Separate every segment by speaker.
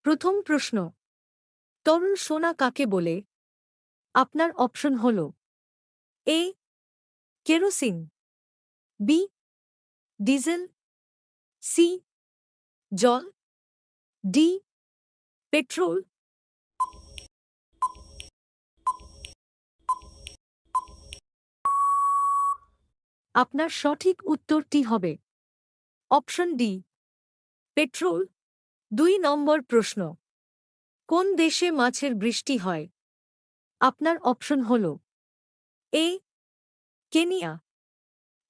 Speaker 1: প্রথম প্রশ্ন, তরল সোনা কাকে বলে? আপনার অপশন হল: এ কেরোসিন, বি ডিজেল, সি জল, ডি পেট্রোল। আপনার সঠিক উত্তরটি হবে অপশন ডি, পেট্রোল। 2 নম্বর প্রশ্ন, কোন দেশে মাছের বৃষ্টি হয়? আপনার অপশন হল: A Kenya,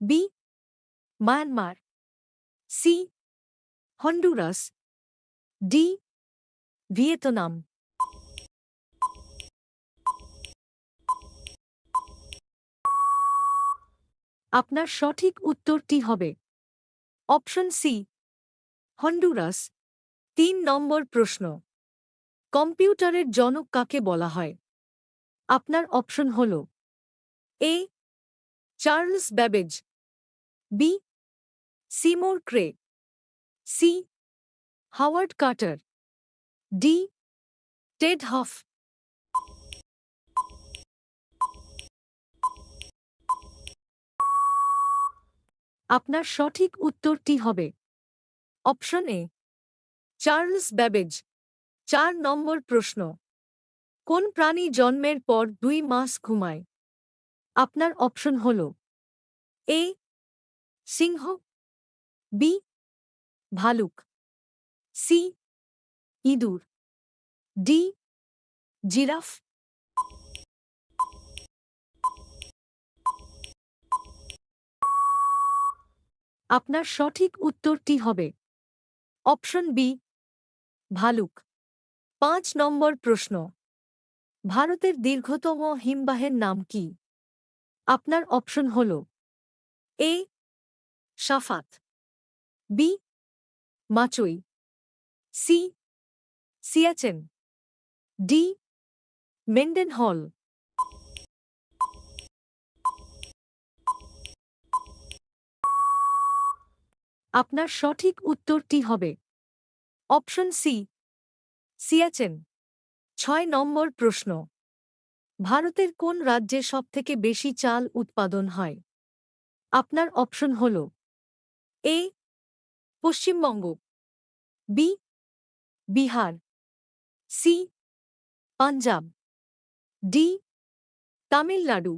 Speaker 1: B Myanmar, C Honduras, D Vietnam. আপনার সঠিক উত্তরটি হবে অপশন সি, হন্ডুরাস। 3 নম্বর প্রশ্ন, কম্পিউটারের জনক কাকে বলা হয়? আপনার অপশন হল: A Charles Babbage, B Seymour Cray, C Howard Carter, D Ted Hoff. আপনার সঠিক উত্তরটি হবে option A, Charles Babbage. 4 number প্রশ্ন, কোন প্রাণী জন্মের পর 2 মাস ঘুমায়? আপনার অপশন হল: এ সিংহ, বি ভালুক, সি ইঁদুর, ডি জিরাফ। আপনার সঠিক উত্তরটি হবে অপশন বি, ভালুক। 5 নম্বর প্রশ্ন, ভারতের দীর্ঘতম হিমবাহের নাম কি? আপনার অপশন হল: এ সাফাত, বি মাচুই, সি সিয়াচেন, ডি মেন্ডেনহল। আপনার সঠিক উত্তরটি হবে অপশন সি, সিয়াচেন। 6 নম্বর প্রশ্ন, ভারতের কোন রাজ্যে সবথেকে বেশি চাল উৎপাদন হয়? আপনার অপশন হল: A Paschimbanga, B Bihar, C Punjab, D Tamil Nadu.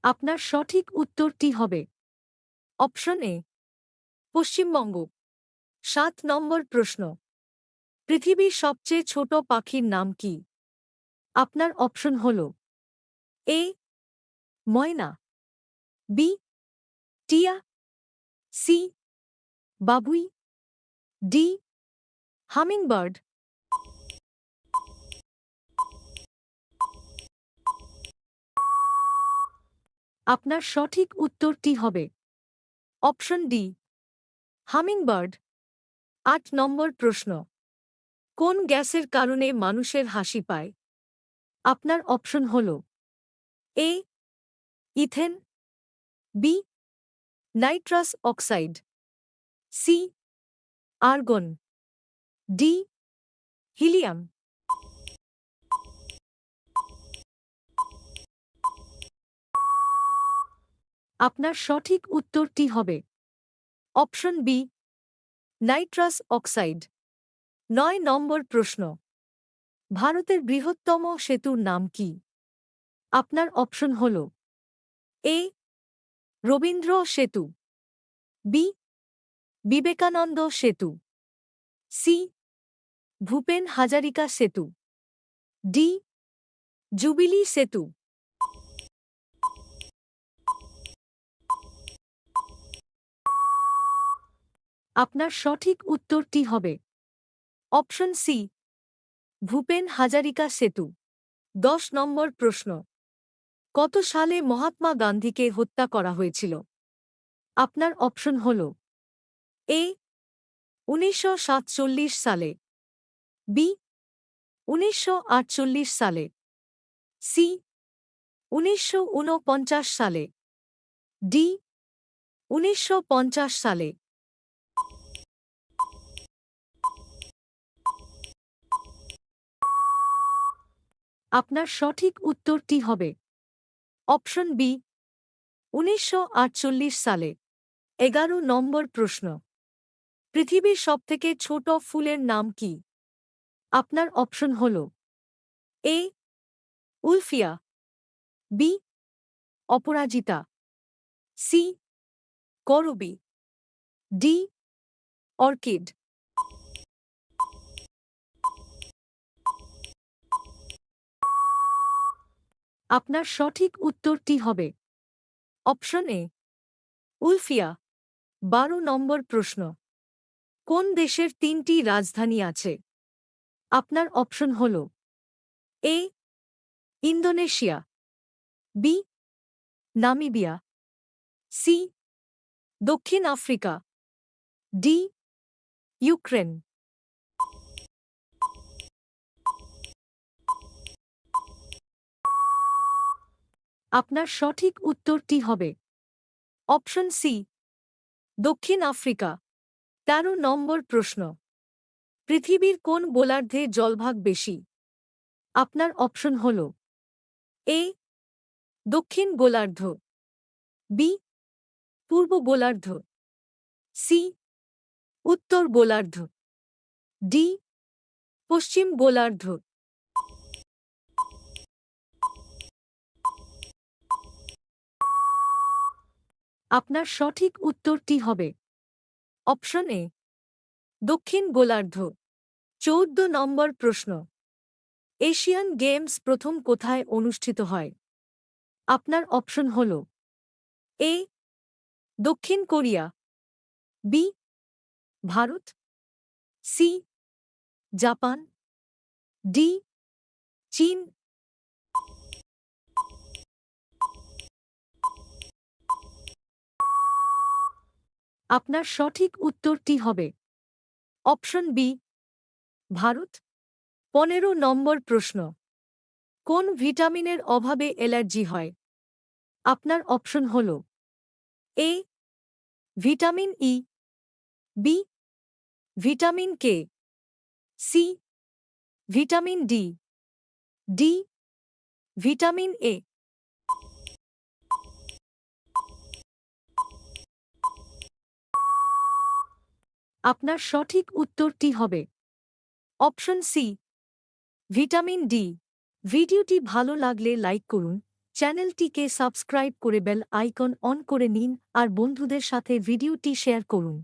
Speaker 1: আপনার সঠিক উত্তরটি হবে অপশন এ, পশ্চিমবঙ্গ। 7 নম্বর প্রশ্ন, পৃথিবীর সবচেয়ে ছোট পাখির নাম কি? আপনার অপশন হল: এ ময়না, বি টিয়া, সি বাবুই, ডি হামিংবার্ড। আপনার সঠিক উত্তরটি হবে অপশন ডি, হামিংবার্ড। 8 নম্বর প্রশ্ন, কোন গ্যাসের কারণে মানুষের হাসি পায়? আপনার অপশন হল: A ethane, B nitrous oxide, C argon, D helium. আপনার সঠিক উত্তরটি হবে অপশন বি, নাইট্রাস অক্সাইড। 9 নম্বর প্রশ্ন, ভারতের বৃহত্তম সেতুর নাম কি? আপনার অপশন হল: এ রবীন্দ্র সেতু, বি বিবেকানন্দ সেতু, সি ভূপেন হাজারিকা সেতু, ডি জুবিলি সেতু। আপনার সঠিক উত্তরটি হবে অপশন সি, ভূপেন হাজারিকা সেতু। 10 নম্বর প্রশ্ন, কত সালে মহাত্মা গান্ধীকে হত্যা করা হয়েছিল? আপনার অপশন হল: এ 1947 সালে, বি 1948 সালে, সি 1949 সালে, ডি 1950 সালে। আপনার সঠিক উত্তরটি হবে অপশন বি 1948 সালে। 11 নম্বর প্রশ্ন। পৃথিবীর সবথেকে ছোট ফুলের নাম কি? আপনার অপশন হল এ উলফিয়া, বি অপরাজিতা, সি করবি, ডি অর্কিড। আপনার সঠিক উত্তরটি হবে অপশন এ উলফিয়া। 12 নম্বর প্রশ্ন। কোন দেশের 3টি রাজধানী আছে? আপনার অপশন হল A Indonesia, B Namibia, C দক্ষিণ আফ্রিকা, ডি ইউক্রেন। আপনার সঠিক উত্তরটি হবে অপশন সি দক্ষিণ আফ্রিকা। 13 নম্বর প্রশ্ন। পৃথিবীর কোন গোলার্ধে জলভাগ বেশি? আপনার অপশন হল এ দক্ষিণ গোলার্ধ, বি পূর্ব গোলার্ধ, সি উত্তর গোলার্ধ, ডি পশ্চিম গোলার্ধ। আপনার সঠিক উত্তরটি হবে অপশন এ দক্ষিণ গোলার্ধ। 14 নম্বর প্রশ্ন। এশিয়ান গেমস প্রথম কোথায় অনুষ্ঠিত হয়? আপনার অপশন হল এ দক্ষিণ Korea, B Bharat, C Japan, D চীন। আপনার সঠিক উত্তরটি হবে অপশন বি ভারত। 15 নম্বর প্রশ্ন। কোন ভিটামিনের অভাবে অ্যালার্জি হয়? আপনার অপশন হল A vitamin E, B vitamin K, C vitamin D, D vitamin A. আপনার সঠিক উত্তরটি হবে অপশন সি ভিটামিন ডি। ভিডিওটি ভালো লাগলে লাইক করুন, চ্যানেলটিকে সাবস্ক্রাইব করে বেল আইকন অন করে নিন আর বন্ধুদের সাথে ভিডিওটি শেয়ার করুন।